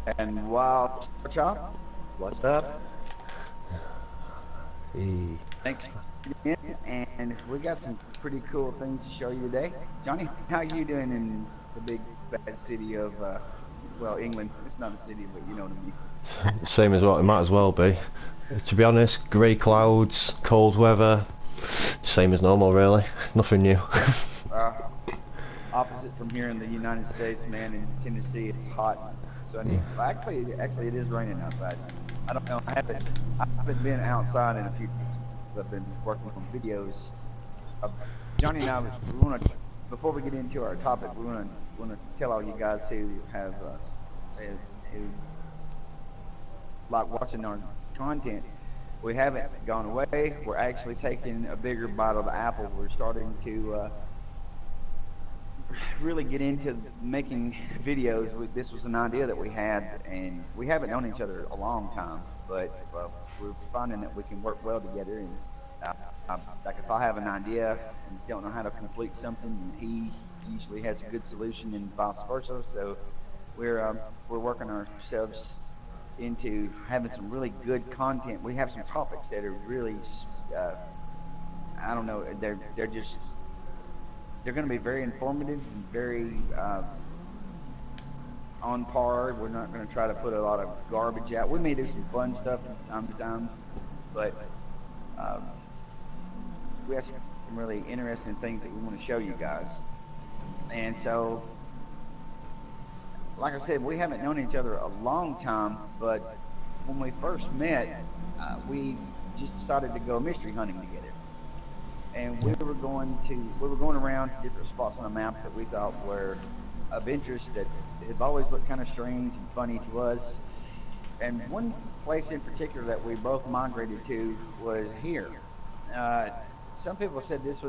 And wow, Starchild, what's up? Hey. Thanks for being in. And we got some pretty cool things to show you today. Johnny, how you doing in the big bad city of, well, England? It's not a city, but you know what I mean. Same as what it might as well be. To be honest, grey clouds, cold weather, same as normal really. Nothing new. Yeah. Uh, Opposite from here in the United States, man. In Tennessee, it's hot, sunny. Well, actually, it is raining outside. I don't know. I haven't been outside in a few days. I've been working on videos. Uh, Johnny and I, we want to, before we get into our topic, we want to tell all you guys who have who like watching our content. We haven't gone away. We're actually taking a bigger bite of the apple. We're starting to really get into making videos. This was an idea that we had, and we haven't known each other a long time, but we're finding that we can work well together. And like if I have an idea and don't know how to complete something, he usually has a good solution, and vice versa. So we're working ourselves into having some really good content. We have some topics that are really, uh, I don't know, they're going to be very informative and very on par. We're not going to try to put a lot of garbage out. We may do some fun stuff from time to time, but um, we have some really interesting things that we want to show you guys. And so, like I said, we haven't known each other a long time, but when we first met, we just decided to go mystery hunting together. And we were going around to different spots on the map that we thought were of interest, that have always looked kind of strange and funny to us. And one place in particular that we both migrated to was here. Uh, some people said this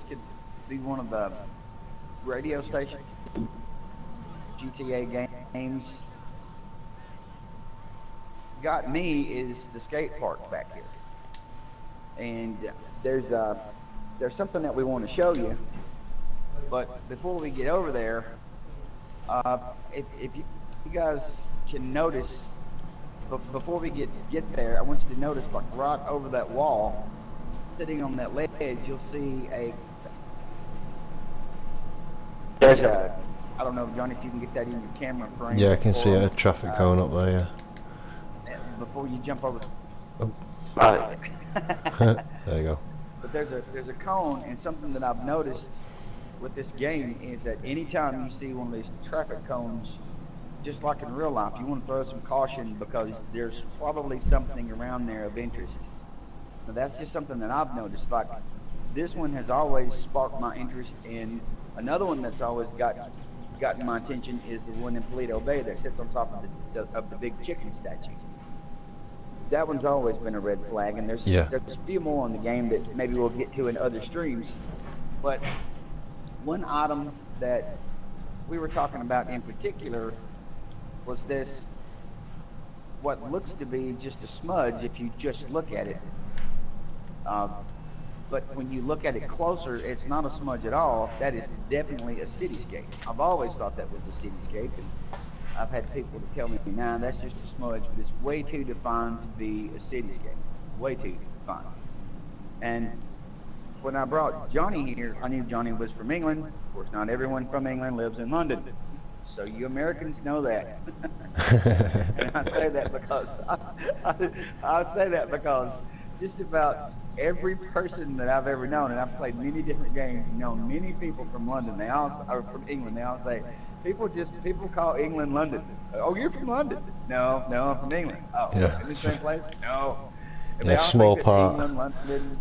could be one of the radio station GTA games. Got me is the skate park back here, and there's there's something that we want to show you. But before we get over there, if you guys can notice, before we get there, I want you to notice, like right over that wall, sitting on that ledge, you'll see there's a, I don't know, Johnny, if you can get that in your camera frame. Yeah, I can see a traffic cone up there, Before you jump over. Oh. There you go. But there's a cone, and something that I've noticed with this game is that anytime you see one of these traffic cones, just like in real life, you want to throw some caution because there's probably something around there of interest. Now that's just something that I've noticed. Like this one has always sparked my interest, and another one that's always gotten my attention is the one in Paleto Bay that sits on top of the big chicken statue. That one's always been a red flag, and there's a few more on the game that maybe we'll get to in other streams. But one item that we were talking about in particular was this, what looks to be just a smudge if you just look at it. But when you look at it closer, it's not a smudge at all. That is definitely a cityscape. I've always thought that was a cityscape, and I've had people to tell me, nah, that's just a smudge, but it's way too defined to be a cityscape. Way too defined. And when I brought Johnny here, I knew Johnny was from England. Of course, not everyone from England lives in London. So you Americans know that. And I say that because I say that because just about every person that I've ever known, and I've played many different games, known many people from London. They all are from England. They all say, people call England London. Oh, you're from London? No, I'm from England. Oh, yeah. In the same place? No. Yeah, small part. England, London,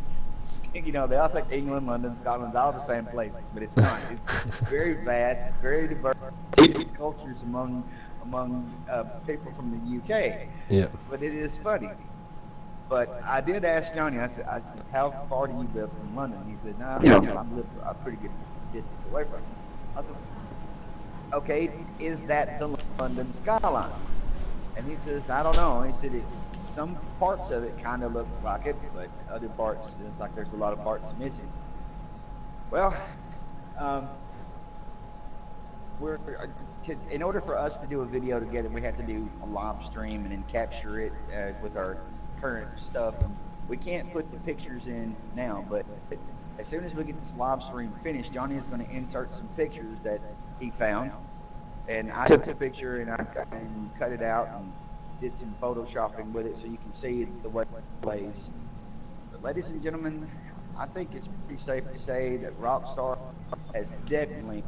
they all think England, London, Scotland's all the same place, but it's not. It's very vast, very diverse cultures among people from the UK. Yeah. But it is funny. But I did ask Johnny. I said, how far do you live from London? He said, no, I live a pretty good distance away from it. I said, okay, is that the London skyline? And he says, I don't know. He said, some parts of it kind of look like it, but other parts, it's like there's a lot of parts missing. Well, in order for us to do a video together, we have to do a live stream and then capture it with our current stuff. And we can't put the pictures in now, but as soon as we get this live stream finished, Johnny is going to insert some pictures that he found. And I took the picture and I cut it out and did some photoshopping with it so you can see the way it plays. But ladies and gentlemen, I think it's pretty safe to say that Rockstar has definitely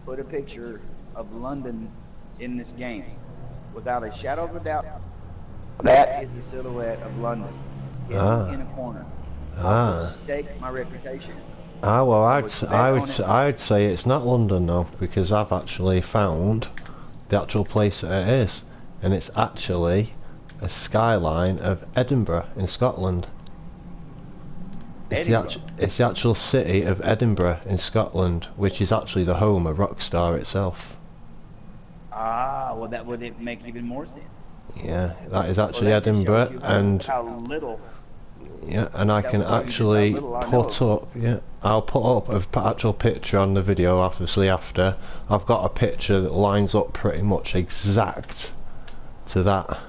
put a picture of London in this game. Without a shadow of a doubt, that is the silhouette of London hidden in a corner. I stake my reputation. Well, I'd say it's not London though, because I've actually found the actual place that it is, and it's actually a skyline of Edinburgh in Scotland. It's the actual city of Edinburgh in Scotland, which is actually the home of Rockstar itself. Ah, well, that would make even more sense. Yeah, that is actually Edinburgh, and how little. Yeah, and I can actually put up. Yeah, I'll put up an actual picture on the video. Obviously, after I've got a picture that lines up pretty much exact to that.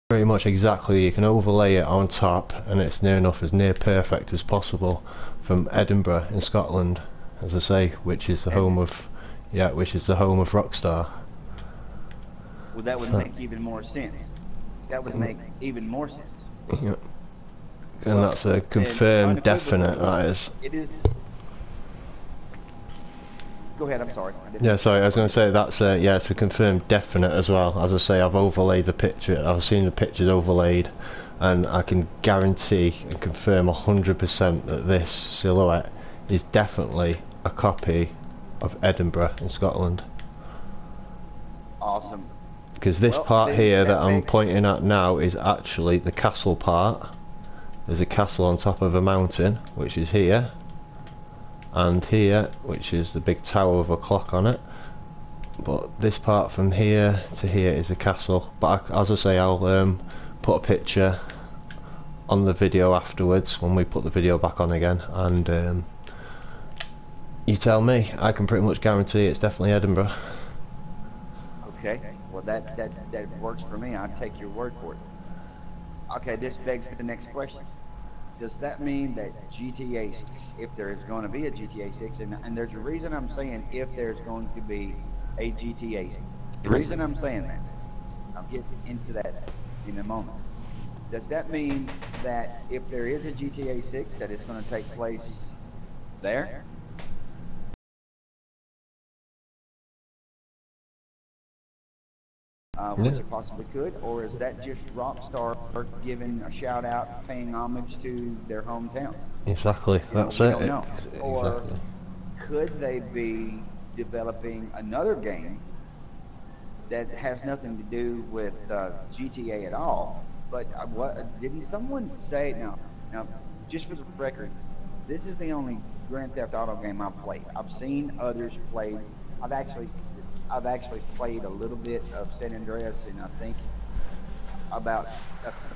Pretty much exactly. You can overlay it on top, and it's near enough as near perfect as possible from Edinburgh in Scotland, as I say, which is the home of, which is the home of Rockstar. Well, that would make even more sense. That would make even more sense. Yeah. And that's a confirmed definite, that is. It is. Go ahead, I'm sorry. Yeah, sorry, I was going to say that's it's a confirmed definite as well. As I say, I've overlaid the picture, I've seen the pictures overlaid, and I can guarantee and confirm 100% that this silhouette is definitely a copy of Edinburgh in Scotland. Awesome. Because this part here that I'm pointing at now is actually the castle part. There's a castle on top of a mountain, which is here, and here, which is the big tower with a clock on it. But this part from here to here is a castle. But as I say, I'll put a picture on the video afterwards when we put the video back on again, and you tell me. I can pretty much guarantee it's definitely Edinburgh. Okay, well that works for me. I'll take your word for it. Okay, this begs the next question. Does that mean that GTA 6, if there is going to be a GTA 6, and there's a reason I'm saying if there's going to be a GTA 6. The reason I'm saying that, I'll get into that in a moment. Does that mean that if there is a GTA 6, that it's going to take place there? Which it possibly could, or is that just Rockstar giving a shout out, paying homage to their hometown? Exactly, that's it. We don't know. Or could they be developing another game that has nothing to do with GTA at all? But didn't someone say now? Just for the record, this is the only Grand Theft Auto game I've played. I've seen others play. I've actually played a little bit of San Andreas, and I think about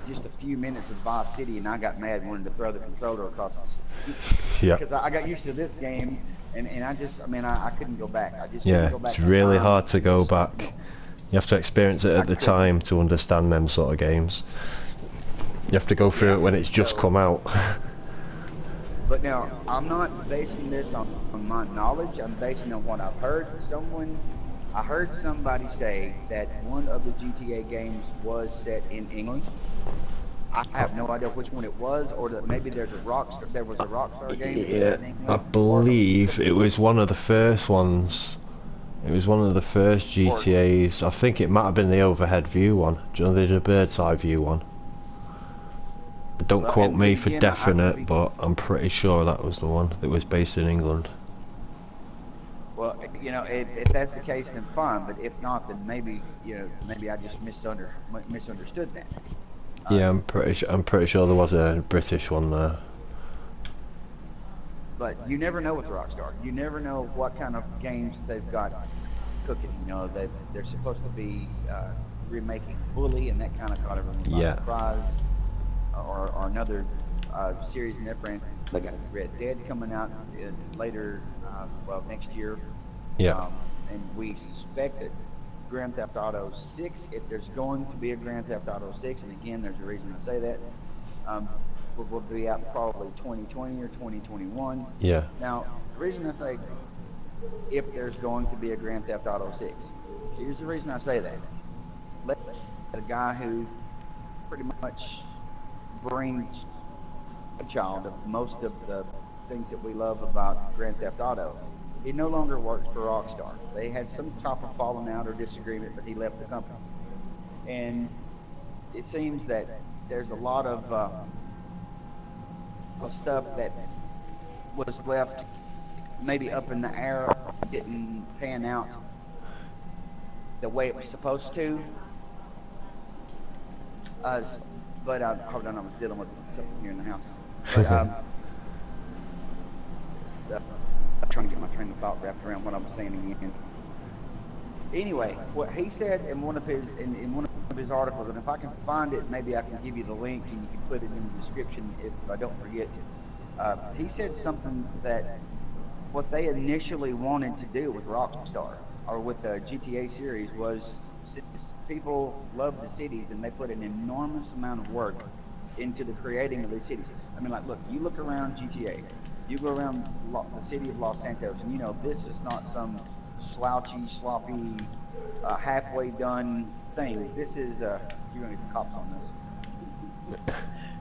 just a few minutes of Vice City, and I got mad and wanted to throw the controller across the street. Yeah. Because I got used to this game, and I couldn't go back. I just yeah, couldn't go back. It's really hard to go back. You have to experience it at the time to understand them sort of games. You have to go through it when it's just come out. But now, I'm not basing this on my knowledge. I'm basing on what I've heard. I heard somebody say that one of the GTA games was set in England. I have no idea which one it was, or that maybe there was a Rockstar game. Yeah, I believe it was one of the first ones. It was one of the first GTAs. I think it might have been the overhead view one. Do you know, there's a bird's eye view one. Don't quote me for definite, but I'm pretty sure that was the one that was based in England. Well, if that's the case, then fine. But if not, then maybe I just misunderstood that. Yeah, I'm pretty sure there was a British one there. But you never know with Rockstar. You never know what kind of games they've got cooking. They're supposed to be remaking Bully, and that kind of caught everyone by surprise. or another series in their brand. They got Red Dead coming out later, well, next year. Yeah. And we suspect that Grand Theft Auto 6, if there's going to be a Grand Theft Auto 6, and again, there's a reason to say that, will be out probably 2020 or 2021. Yeah. Now, the reason I say if there's going to be a Grand Theft Auto 6, here's the reason I say that. Let the guy who pretty much brings a child of most of the things that we love about Grand Theft Auto. He no longer works for Rockstar. They had some type of falling out or disagreement, but he left the company. And it seems that there's a lot of stuff that was left maybe up in the air, didn't pan out the way it was supposed to. But hold on, I was dealing with something here in the house. But, I'm trying to get my train of thought wrapped around what I'm saying again. Anyway, what he said in one of his articles, and if I can find it, maybe I can give you the link and you can put it in the description if I don't forget. He said something that what they initially wanted to do with Rockstar or with the GTA series was, since people love the cities and they put an enormous amount of work into the creating of these cities. I mean, like, look, you look around GTA, you go around the city of Los Santos, and you know this is not some slouchy, sloppy, halfway done thing. This is you're gonna get the cops on this.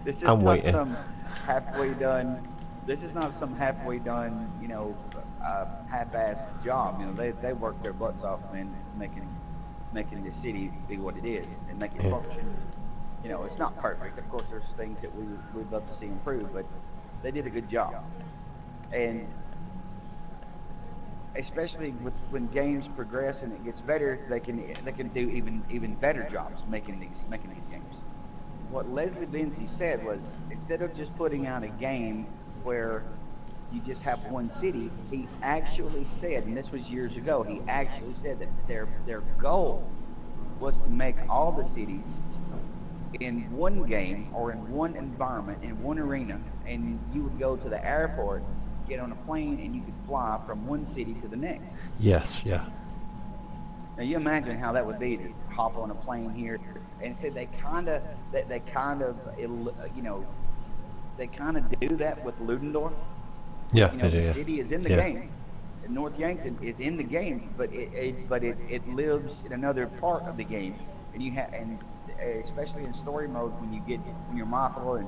This is not some halfway done. This is not some halfway done, you know, half-assed job. You know, they work their butts off, man, making the city be what it is and make it function. You know, it's not perfect. Of course, there's things that we'd love to see improve, but they did a good job. And especially when games progress and it gets better, they can do even better jobs making these games. What Leslie Benzie said was, instead of just putting out a game where you just have one city, he actually said, and this was years ago, he actually said that their goal was to make all the cities in one game or in one environment, in one arena, and you would go to the airport, get on a plane, and you could fly from one city to the next. Yes, yeah. Now you imagine how that would be to hop on a plane here, and say they kind of do that with Ludendorff. Yeah, you know, they do, the city is in the game. North Yankton is in the game, but it lives in another part of the game, and especially in story mode when you're Michael and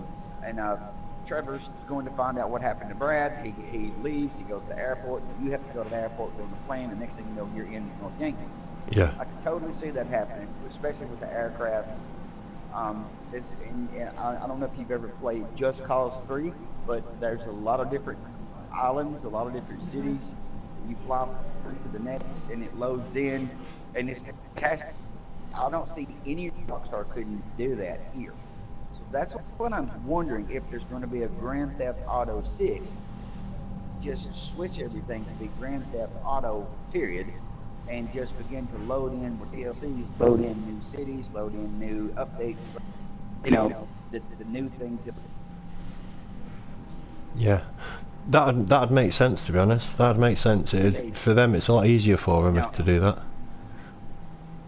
Trevor's going to find out what happened to Brad. He leaves, he goes to the airport, you have to go to the airport, go on the plane, and next thing you know, you're in North Yankton. Yeah. I can totally see that happening, especially with the aircraft. I don't know if you've ever played Just Cause 3, but there's a lot of different islands, a lot of different cities. You fly to the next, and it loads in, and it's fantastic. I don't see any Rockstar couldn't do that here. So that's what I'm wondering, if there's going to be a Grand Theft Auto 6, just switch everything to be Grand Theft Auto, period, and just begin to load in with DLCs, load in new cities, load in new updates, you know, the new things. Yeah. That'd make sense, to be honest. That'd make sense. For them, it's a lot easier for them to do that.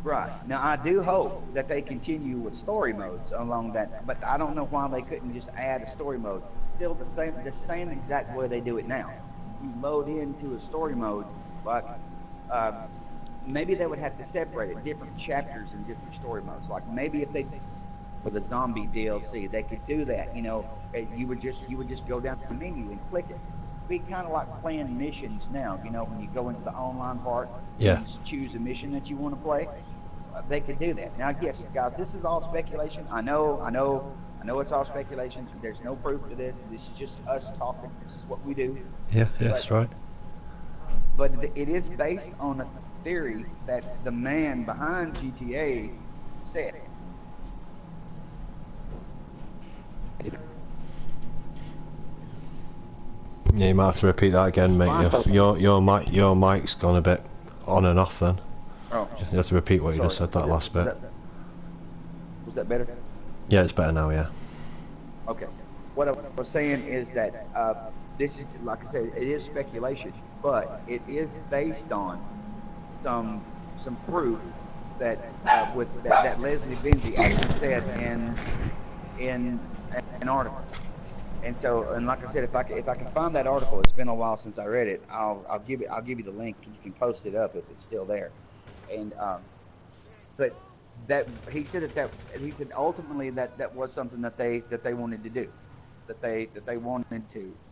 Right. Now, I do hope that they continue with story modes along that, but I don't know why they couldn't just add a story mode. Still the same exact way they do it now. You load into a story mode, like maybe they would have to separate it, different chapters and different story modes. Like maybe if they with a zombie DLC, they could do that. You know, you would just go down to the menu and click it. It'd be kind of like playing missions now. You know, when you go into the online part, yeah, you just choose a mission that you want to play. They could do that. Now, yes, guys, this is all speculation. I know it's all speculation. There's no proof to this. This is just us talking. This is what we do. Yeah, that's right. But it is based on a theory that the man behind GTA said. Yeah, you might have to repeat that again, mate. Your mic's gone a bit on and off then. Oh. You have to repeat what you just said, that last bit. Was that better? Yeah, it's better now, yeah. Okay. What I was saying is that this is, like I said, it is speculation, but it is based on some proof that with that Leslie Benzie actually said in an article. And so, and like I said, if I can find that article, it's been a while since I read it. I'll give you the link, and you can post it up if it's still there. And but that he said ultimately that was something that they wanted to do, that they wanted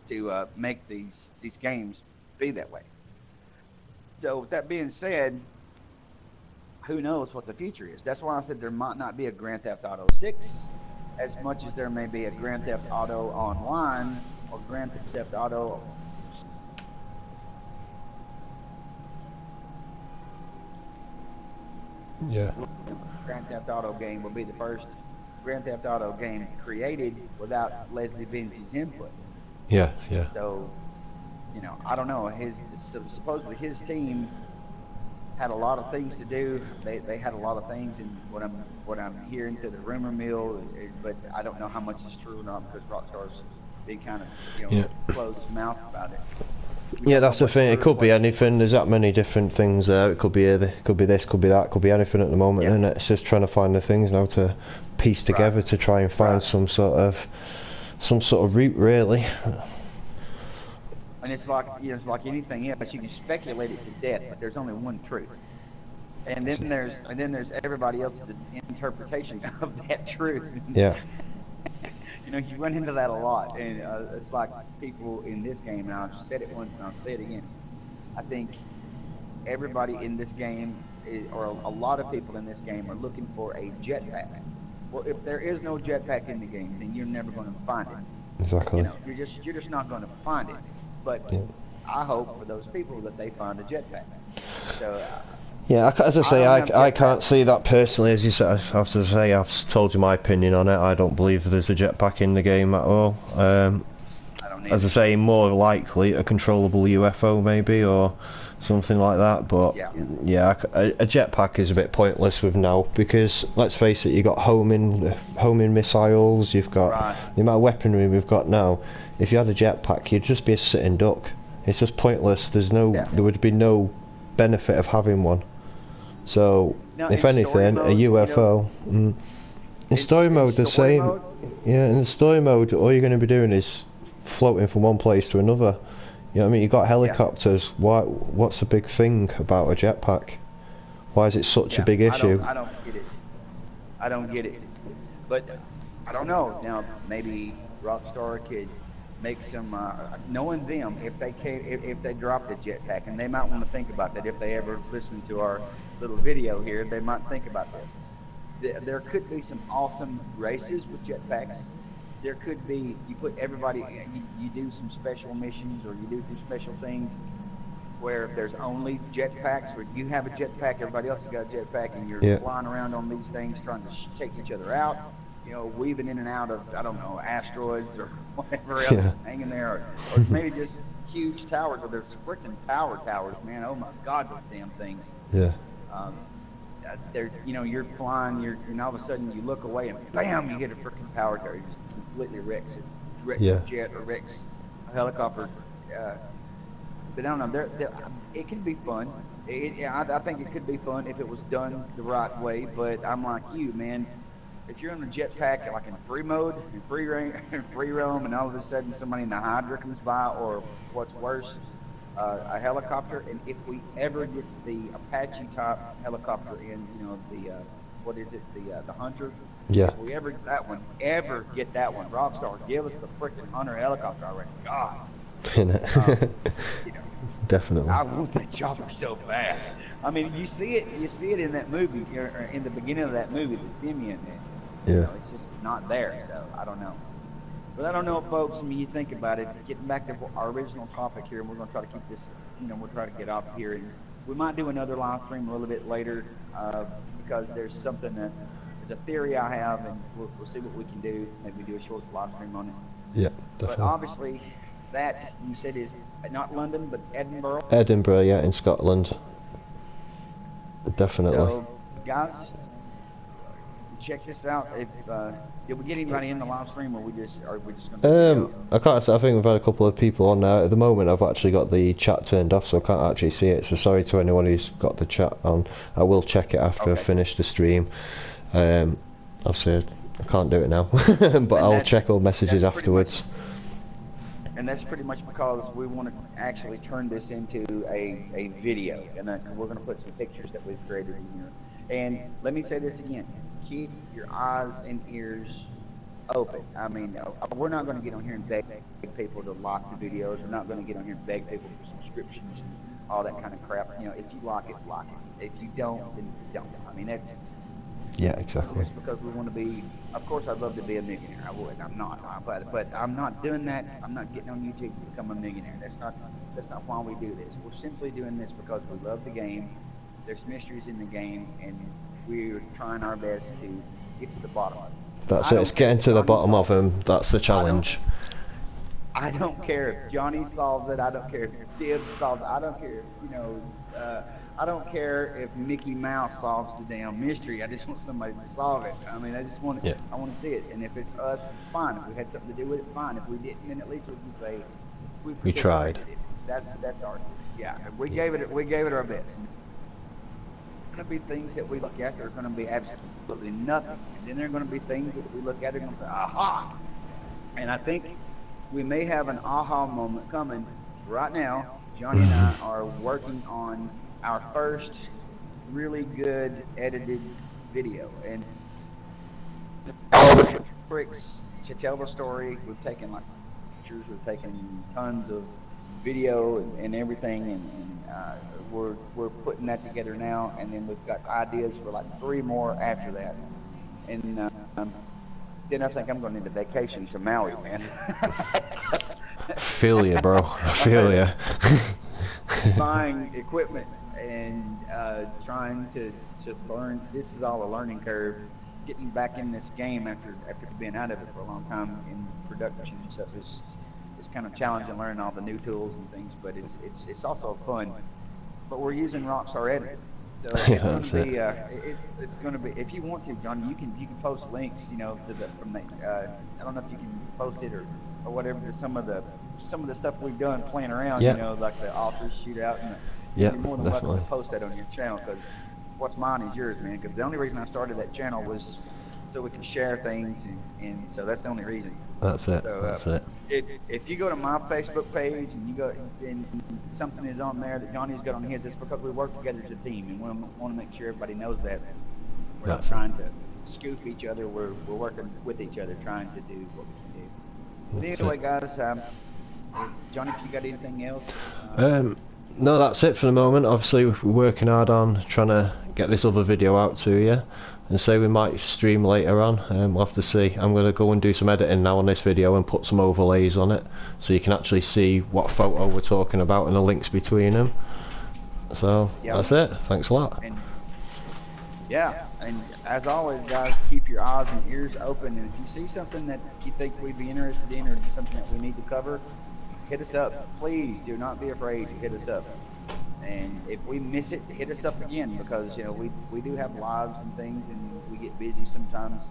to make these games be that way. So with that being said, who knows what the future is? That's why I said there might not be a Grand Theft Auto 6 as much as there may be a Grand Theft Auto Online or Grand Theft Auto. Yeah. Grand Theft Auto game will be the first Grand Theft Auto game created without Leslie Benzie's input. Yeah, yeah. So, you know, I don't know. Supposedly his team had a lot of things to do. They had a lot of things, and what I'm hearing through the rumor mill, but I don't know how much is true or not because Rockstar's been kind of closed mouth about it. Yeah, that's the thing. It could be anything. There's that many different things there. It could be this, could be that, could be anything at the moment. And it's just trying to find the things now to piece together to try and find some sort of route, really. And it's like it's like anything else. You can speculate it to death, but there's only one truth. And then there's everybody else's interpretation of that truth. Yeah. You know, you run into that a lot, and it's like people in this game. And I've said it once, and I'll say it again. I think everybody in this game, or a lot of people in this game, are looking for a jetpack. Well, if there is no jetpack in the game, then you're never going to find it. Exactly. You know, you're just not going to find it. But I hope for those people that they find a jetpack. So. Yeah, as I say, I can't see that personally. As you said, I have to say, I've told you my opinion on it. I don't believe there's a jetpack in the game at all. As I say, more likely a controllable UFO maybe, or something like that. But yeah, a jetpack is a bit pointless with now because let's face it, you've got homing missiles. You've got the amount of weaponry we've got now. If you had a jetpack, you'd just be a sitting duck. It's just pointless. There would be no benefit of having one. So, now, if anything, mode, a UFO. In story mode, the same. Mode? Yeah, in the story mode, all you're going to be doing is floating from one place to another. You know what I mean? You got helicopters. What's the big thing about a jetpack? Why is it such a big issue? I don't get it. I don't get it. But I don't know. Now, maybe Rockstar could make some, knowing them, if they dropped a jetpack, and they might want to think about that if they ever listen to our little video here, they might think about this. There could be some awesome races with jetpacks. There could be, you put everybody, you do some special missions, or you do some special things where there's only jetpacks, where you have a jetpack, everybody else has got a jetpack, and you're flying around on these things trying to take each other out. You know, weaving in and out of, I don't know, asteroids or whatever else is hanging there, or maybe just huge towers, or there's freaking power towers, man. Oh my God, those damn things. Yeah. They're, you know, you're flying, and all of a sudden you look away and bam, you hit a freaking power tower. It just completely wrecks it. Wrecks a jet or wrecks a helicopter. But I don't know. It can be fun. I think it could be fun if it was done the right way. But I'm like you, man. If you're on a jetpack, like in free mode, in free roam, and all of a sudden somebody in the Hydra comes by, or what's worse, a helicopter, and if we ever get the Apache type helicopter in, you know, the what is it, the Hunter? Yeah. If we ever get that one, Rockstar, give us the freaking Hunter helicopter already. God. You know, definitely. I want that chopper so bad. I mean, you see it in that movie, or in the beginning of that movie, the Simeon. You know, it's just not there. So I don't know. But I don't know, folks. I mean, you think about it. Getting back to our original topic here, and we're going to try to keep this. You know, we'll try to get off here, and we might do another live stream a little bit later because there's something there's a theory I have, and we'll see what we can do. Maybe do a short live stream on it. Yeah, definitely. But obviously, that you said is not London, but Edinburgh. Edinburgh, yeah, in Scotland. Definitely. So, guys, check this out. If did we get anybody in the live stream, or are we just gonna? I can't say. I think we've had a couple of people on there. At the moment, I've actually got the chat turned off, so I can't actually see it. So sorry to anyone who's got the chat on. I will check it after I finish the stream. Obviously, I can't do it now, but I'll check all messages afterwards. And that's pretty much because we want to actually turn this into a video, and we're going to put some pictures that we've created in here. And let me say this again: keep your eyes and ears open. I mean, we're not going to get on here and beg people to like the videos. We're not going to get on here and beg people for subscriptions and all that kind of crap. You know, if you like it, like it. If you don't, then don't. I mean, that's. Yeah, exactly. It's because we want to be. Of course, I'd love to be a millionaire. I would. I'm not. But I'm not doing that. I'm not getting on YouTube to become a millionaire. That's not why we do this. We're simply doing this because we love the game. There's mysteries in the game, and we're trying our best to get to the bottom of it. That's it. It's getting to the bottom of them. That's the challenge. I don't care if Johnny solves it. I don't care if Dib solves it. I don't care if I don't care if Mickey Mouse solves the damn mystery. I just want somebody to solve it. I mean, I just want it. I want to see it. And if it's us, fine. If we had something to do with it, fine. If we didn't, then at least we can say we tried. That's our we gave it our best. Going to be things that we look at that are going to be absolutely nothing, and then there are going to be things that we look at and going to say aha. And I think we may have an aha moment coming right now. Johnny and I are working on our first really good edited video, and all the tricks to tell the story. We've taken like pictures, we've taken tons of video and everything, and we're putting that together now, and then we've got ideas for like 3 more after that, and then I think I'm going to need a vacation to Maui, man. Feel you, bro. I feel you. Buying equipment and trying to learn. This is all a learning curve. Getting back in this game after being out of it for a long time in production and stuff is kind of challenging, learning all the new tools and things. But it's also fun. But we're using Rockstar Edit, so it's going to be it's going to be. If you want to, Johnny, you can post links. You know, from the I don't know if you can post it or whatever. To some of the stuff we've done playing around. Yep. You know, like the authors shootout. And yeah, you're more than welcome to post that on your channel, because what's mine is yours, man. Because the only reason I started that channel was so we can share things, and so that's the only reason. That's it. So, that's it. If you go to my Facebook page and you go and something is on there that Johnny's got on his, it's because we work together as a team, and we want to make sure everybody knows that. We're not trying to scoop each other. We're working with each other, trying to do what we can do. But anyway, guys, Johnny, if you got anything else? No, that's it for the moment. Obviously, we're working hard on trying to get this other video out to you, and say we might stream later on. We'll have to see. I'm going to go and do some editing now on this video and put some overlays on it, so you can actually see what photo we're talking about and the links between them. So that's it. Thanks a lot. And as always, guys, keep your eyes and ears open. And if you see something that you think we'd be interested in, or something that we need to cover, hit us up. Please do not be afraid to hit us up. And if we miss it, hit us up again, because we do have lives and things, and we get busy sometimes.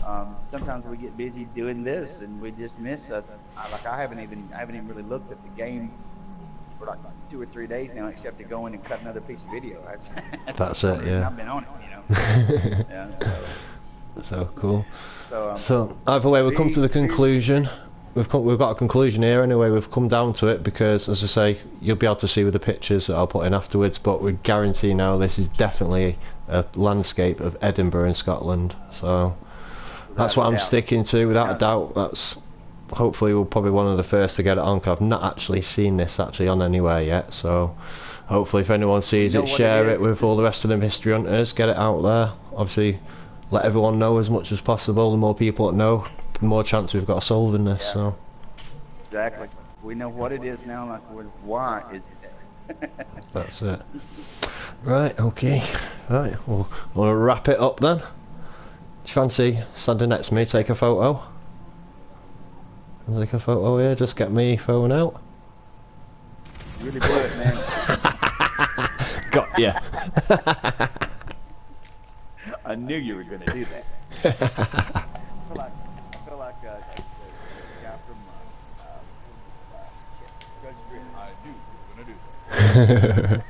So, sometimes we get busy doing this, and we just miss it. Like I haven't even really looked at the game for like 2 or 3 days now, except to go in and cut another piece of video. That's it. Yeah. I've been on it, Yeah. So cool. So either way, we've come to the conclusion. We've got a conclusion here anyway. We've come down to it because, as I say, you'll be able to see with the pictures that I'll put in afterwards, but we guarantee now this is definitely a landscape of Edinburgh in Scotland. So that's what I'm sticking to, without a doubt. That's hopefully we're probably one of the first to get it on, 'cause I've not actually seen this actually on anywhere yet. So hopefully if anyone sees it, share it with all the rest of the mystery hunters, get it out there. Obviously let everyone know as much as possible. The more people that know, the more chance we've got of solving this. So exactly, we know what it is now, like why is it there. That's it. Right, okay. Right, we'll wrap it up then. Do you fancy standing next to me, take a photo? Take a photo here, just get me phone out. Really blew it, man. Got ya. I knew you were going to do that. I feel like the guy from Judge Dredd. I knew you were going to do that.